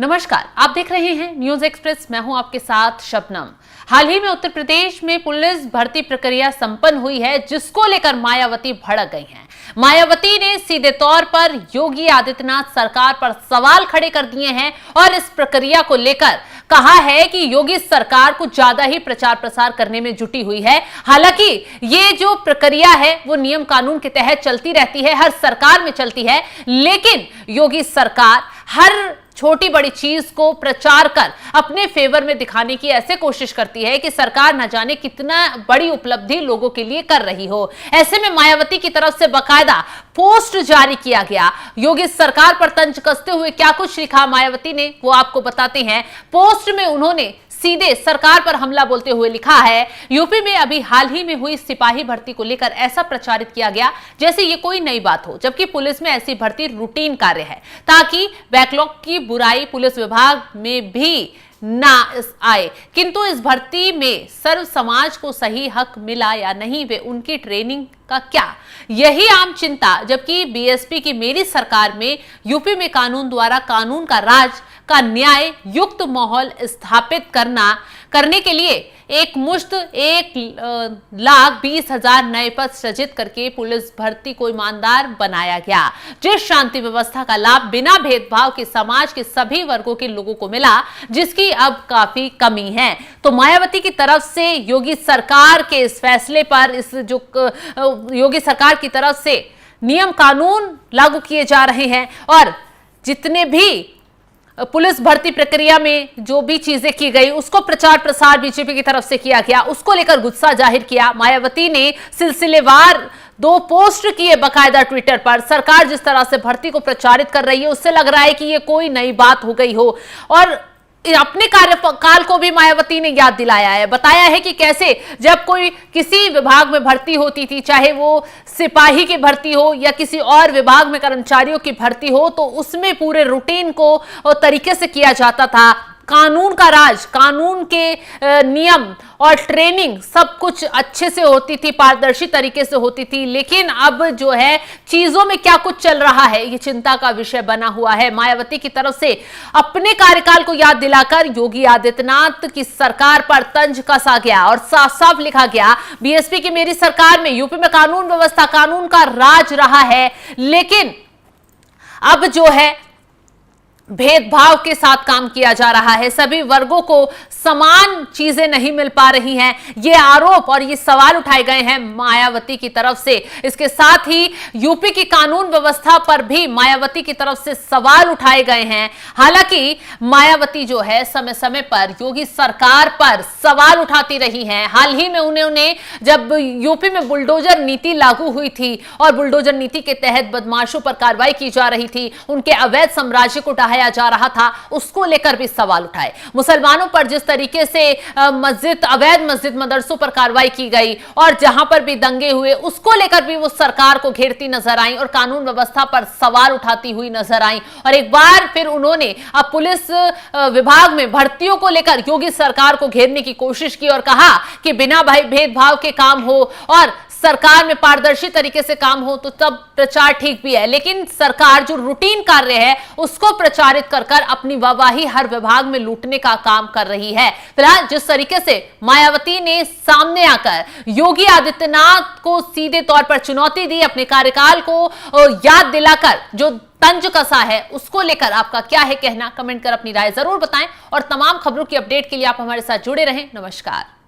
नमस्कार, आप देख रहे हैं न्यूज एक्सप्रेस। मैं हूं आपके साथ शबनम। हाल ही में उत्तर प्रदेश में पुलिस भर्ती प्रक्रिया संपन्न हुई है, जिसको लेकर मायावती भड़क गई हैं। मायावती ने सीधे तौर पर योगी आदित्यनाथ सरकार पर सवाल खड़े कर दिए हैं और इस प्रक्रिया को लेकर कहा है कि योगी सरकार कुछ ज्यादा ही प्रचार प्रसार करने में जुटी हुई है। हालांकि ये जो प्रक्रिया है वो नियम कानून के तहत चलती रहती है, हर सरकार में चलती है, लेकिन योगी सरकार हर छोटी बड़ी चीज को प्रचार कर अपने फेवर में दिखाने की ऐसे कोशिश करती है कि सरकार न जाने कितना बड़ी उपलब्धि लोगों के लिए कर रही हो। ऐसे में मायावती की तरफ से बकायदा पोस्ट जारी किया गया। योगी सरकार पर तंज कसते हुए क्या कुछ लिखा मायावती ने, वो आपको बताते हैं। पोस्ट में उन्होंने सीधे सरकार पर हमला बोलते हुए लिखा है, यूपी में अभी हाल ही में हुई सिपाही भर्ती को लेकर ऐसा प्रचारित किया गया जैसे ये कोई नई बात हो, जबकि पुलिस में ऐसी भर्ती रूटीन कार्य है ताकि बैकलॉग की बुराई पुलिस विभाग में भी ना आए। किंतु इस भर्ती में सर्व समाज को सही हक मिला या नहीं, वे उनकी ट्रेनिंग का क्या, यही आम चिंता। जबकि बीएसपी की मेरी सरकार में यूपी में कानून द्वारा कानून का राज का न्याय युक्त माहौल स्थापित करने के लिए एक मुश्त 1,20,000 नए पद सृजित करके पुलिस भर्ती को ईमानदार बनाया गया, जिस शांति व्यवस्था का लाभ बिना भेदभाव के समाज के सभी वर्गों के लोगों को मिला, जिसकी अब काफी कमी है। तो मायावती की तरफ से योगी सरकार के इस फैसले पर, इस जो योगी सरकार की तरफ से नियम कानून लागू किए जा रहे हैं और जितने भी पुलिस भर्ती प्रक्रिया में जो भी चीजें की गई उसको प्रचार प्रसार बीजेपी की तरफ से किया गया, उसको लेकर गुस्सा जाहिर किया। मायावती ने सिलसिलेवार 2 पोस्ट किए बकायदा ट्विटर पर। सरकार जिस तरह से भर्ती को प्रचारित कर रही है उससे लग रहा है कि ये कोई नई बात हो गई हो, और अपने कार्यकाल को भी मायावती ने याद दिलाया है, बताया है कि कैसे जब कोई किसी विभाग में भर्ती होती थी, चाहे वो सिपाही की भर्ती हो या किसी और विभाग में कर्मचारियों की भर्ती हो, तो उसमें पूरे रूटीन को तरीके से किया जाता था। कानून का राज, कानून के नियम और ट्रेनिंग सब कुछ अच्छे से होती थी, पारदर्शी तरीके से होती थी। लेकिन अब जो है चीजों में क्या कुछ चल रहा है, ये चिंता का विषय बना हुआ है। मायावती की तरफ से अपने कार्यकाल को याद दिलाकर योगी आदित्यनाथ की सरकार पर तंज कसा गया और साफ साफ लिखा गया, बीएसपी की मेरी सरकार में यूपी में कानून व्यवस्था, कानून का राज रहा है, लेकिन अब जो है भेदभाव के साथ काम किया जा रहा है, सभी वर्गों को समान चीजें नहीं मिल पा रही हैं। ये आरोप और ये सवाल उठाए गए हैं मायावती की तरफ से। इसके साथ ही यूपी की कानून व्यवस्था पर भी मायावती की तरफ से सवाल उठाए गए हैं। हालांकि मायावती जो है समय समय पर योगी सरकार पर सवाल उठाती रही हैं। हाल ही में उन्होंने जब यूपी में बुलडोजर नीति लागू हुई थी और बुलडोजर नीति के तहत बदमाशों पर कार्रवाई की जा रही थी, उनके अवैध साम्राज्य को ढहाया जा रहा था, उसको लेकर भी सवाल उठाए। मुसलमानों पर जिस तरीके से अवैध मस्जिद मदरसों पर कार्रवाई की गई और जहां पर भी दंगे हुए, उसको लेकर भी वो सरकार को घेरती नजर आई और कानून व्यवस्था पर सवाल उठाती हुई नजर आई। और एक बार फिर उन्होंने अब पुलिस विभाग में भर्तियों को लेकर योगी सरकार को घेरने की कोशिश की और कहा कि बिना भेदभाव के काम हो और सरकार में पारदर्शी तरीके से काम हो तो तब प्रचार ठीक भी है। लेकिन सरकार जो रूटीन कार्य है उसको प्रचारित कर अपनी वाहवाही हर विभाग में लूटने का काम कर रही है। फिलहाल जिस तरीके से मायावती ने सामने आकर योगी आदित्यनाथ को सीधे तौर पर चुनौती दी, अपने कार्यकाल को याद दिलाकर जो तंज कसा है, उसको लेकर आपका क्या है कहना, कमेंट कर अपनी राय जरूर बताएं और तमाम खबरों की अपडेट के लिए आप हमारे साथ जुड़े रहें। नमस्कार।